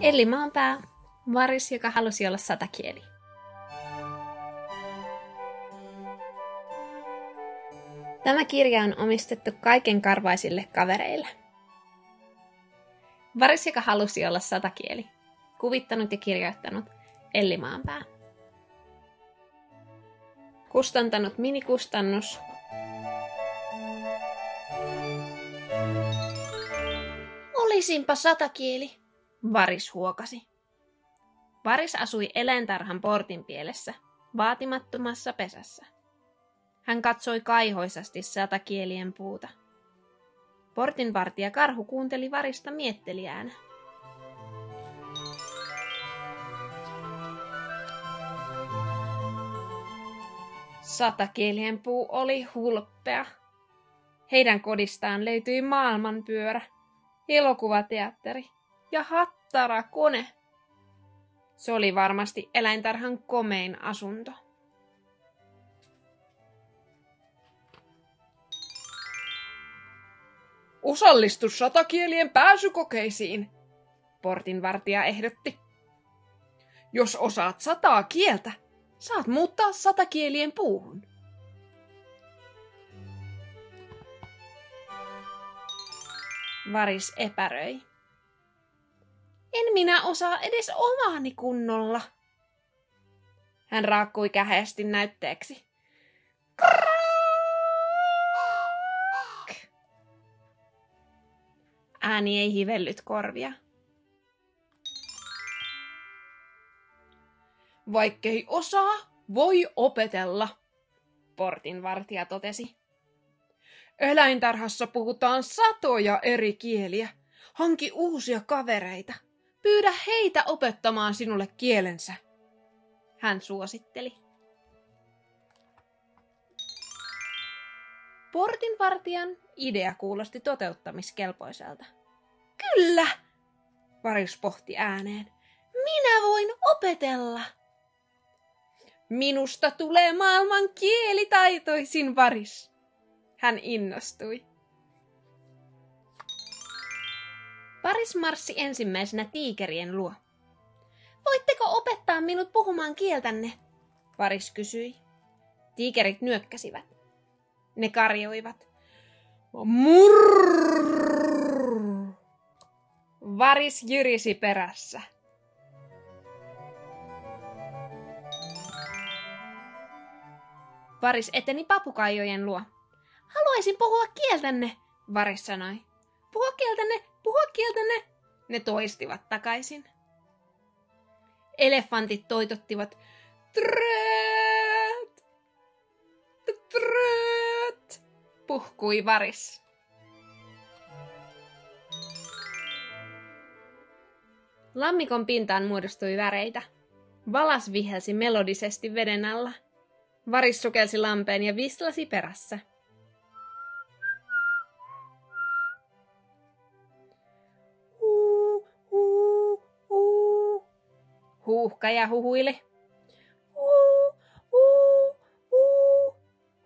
Elli Maanpää, varis, joka halusi olla satakieli. Tämä kirja on omistettu kaikenkarvaisille kavereille. Varis, joka halusi olla satakieli. Kuvittanut ja kirjoittanut Elli Maanpää. Kustantanut minikustannus. Olisinpa satakieli, varis huokasi. Varis asui eläintarhan portin pielessä, vaatimattomassa pesässä. Hän katsoi kaihoisasti satakielien puuta. Portinvartija karhu kuunteli varista mietteliäänä. Satakielien puu oli hulppea. Heidän kodistaan löytyi maailmanpyörä, elokuvateatteri ja hattarakone. Se oli varmasti eläintarhan komein asunto. Osallistu satakielien pääsykokeisiin, portinvartija ehdotti. Jos osaat 100 kieltä, saat muuttaa satakielien puuhun. Varis epäröi. En minä osaa edes omaani kunnolla. Hän raakkui käheästi näytteeksi. Ääni ei hivellyt korvia. Vaikkei osaa, voi opetella, portinvartija totesi. Eläintarhassa puhutaan 100 eri kieliä. Hanki uusia kavereita. Pyydä heitä opettamaan sinulle kielensä, hän suositteli. Portinvartijan idea kuulosti toteuttamiskelpoiselta. Kyllä, varis pohti ääneen. Minä voin opetella. Minusta tulee maailman kielitaitoisin varis, hän innostui. Varis marssi ensimmäisenä tiikerien luo. Voitteko opettaa minut puhumaan kieltänne? Varis kysyi. Tiikerit nyökkäsivät. Ne karjoivat. Murr! Varis jyrisi perässä. Varis eteni papukaijojen luo. Haluaisin puhua kieltänne, varis sanoi. Puhua kieltänne, puhua kieltänne, ne toistivat takaisin. Elefantit toitottivat. Trööt! Trööt! Puhkui varis. Lammikon pintaan muodostui väreitä. Valas vihelsi melodisesti veden alla. Varis sukelsi lampeen ja vislasi perässä. Huuhkaja huhuili.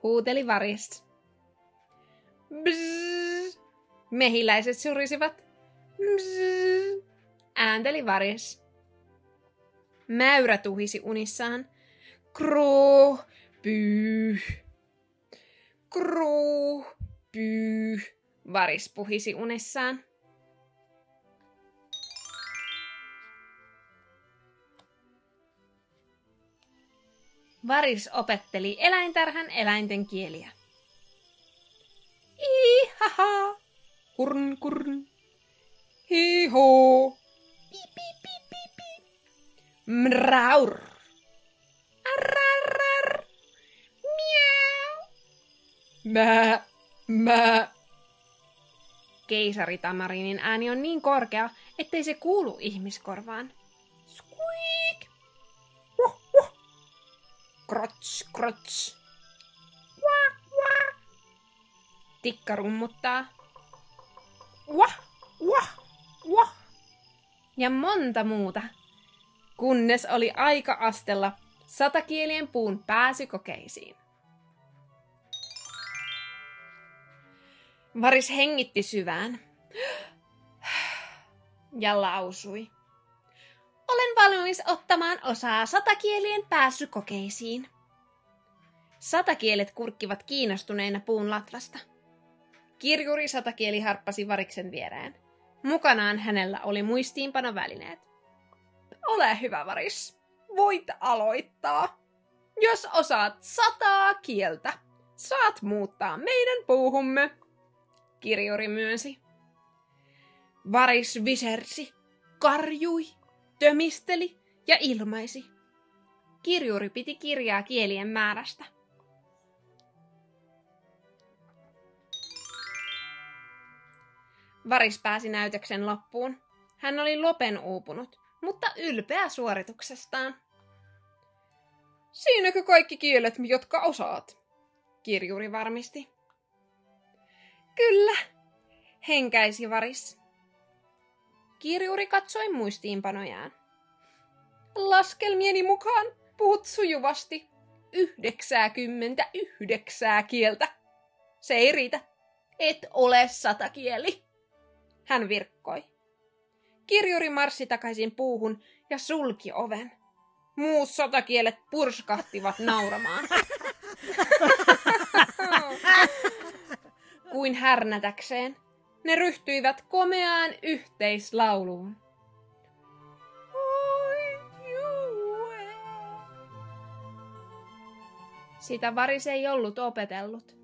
Huuteli varis. Bzzz. Mehiläiset surisivat. Bzzz. Äänteli varis. Mäyrä tuhisi unissaan. Kroo, pyyh. Kroo, pyyh. Varis puhisi unissaan. Varis opetteli eläintarhan eläinten kieliä. Ihaha, hurn kurn, hiho, pip pip pip pip pip, mraur, arrarrar, miau, mä. Keisari Tamarinin ääni on niin korkea, ettei se kuulu ihmiskorvaan. Squeak! Krots, krots. Wah, wah. Tikka rummuttaa. Wah, wah, wah. Ja monta muuta. Kunnes oli aika astella satakielien puun pääsykokeisiin. Varis hengitti syvään ja lausui. Olen valmis ottamaan osaa satakielien pääsykokeisiin. Satakielet kurkkivat kiinnostuneina puun latvasta. Kirjuri Satakieli harppasi Variksen viereen. Mukanaan hänellä oli muistiinpanovälineet. Ole hyvä, Varis. Voit aloittaa. Jos osaat 100 kieltä, saat muuttaa meidän puuhumme, kirjuri myönsi. Varis visersi, karjui, tömisteli ja ilmaisi. Kirjuri piti kirjaa kielien määrästä. Varis pääsi näytöksen loppuun. Hän oli lopen uupunut, mutta ylpeä suorituksestaan. Siinäkö kaikki kielet, jotka osaat? Kirjuri varmisti. Kyllä, henkäisi Varis. Kirjuri katsoi muistiinpanojaan. Laskelmieni mukaan puhut sujuvasti 99 kieltä. Se ei riitä. Et ole satakieli. Hän virkkoi. Kirjuri marssi takaisin puuhun ja sulki oven. Muut sotakielet purskahtivat nauramaan. Kuin härnätäkseen, ne ryhtyivät komeaan yhteislauluun. Sitä Varis ei ollut opetellut.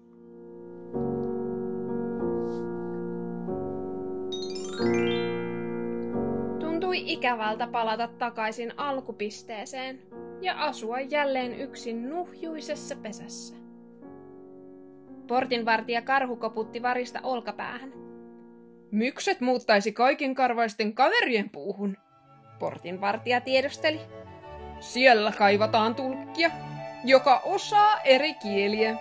Tuntui ikävältä palata takaisin alkupisteeseen ja asua jälleen yksin nuhjuisessa pesässä. Portinvartija Karhu koputti Varista olkapäähän. Mykset muuttaisi kaikenkarvaisten kaverien puuhun, portinvartija tiedusteli. Siellä kaivataan tulkkia, joka osaa eri kieliä.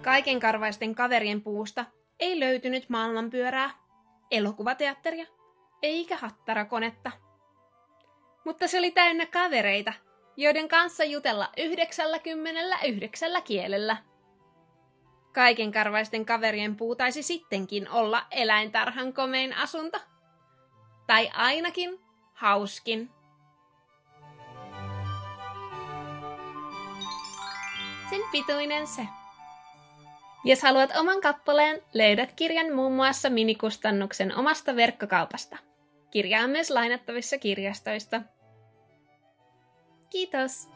Kaikenkarvaisten kaverien puusta ei löytynyt maailmanpyörää, elokuvateatteria eikä hattarakonetta. Mutta se oli täynnä kavereita, joiden kanssa jutella 99 kielellä. Kaikenkarvaisten kaverien puu taisi sittenkin olla eläintarhan komein asunto. Tai ainakin hauskin. Sen pituinen se. Jos haluat oman kappaleen, löydät kirjan muun muassa minikustannuksen omasta verkkokaupasta. Kirja on myös lainattavissa kirjastoista. Kiitos!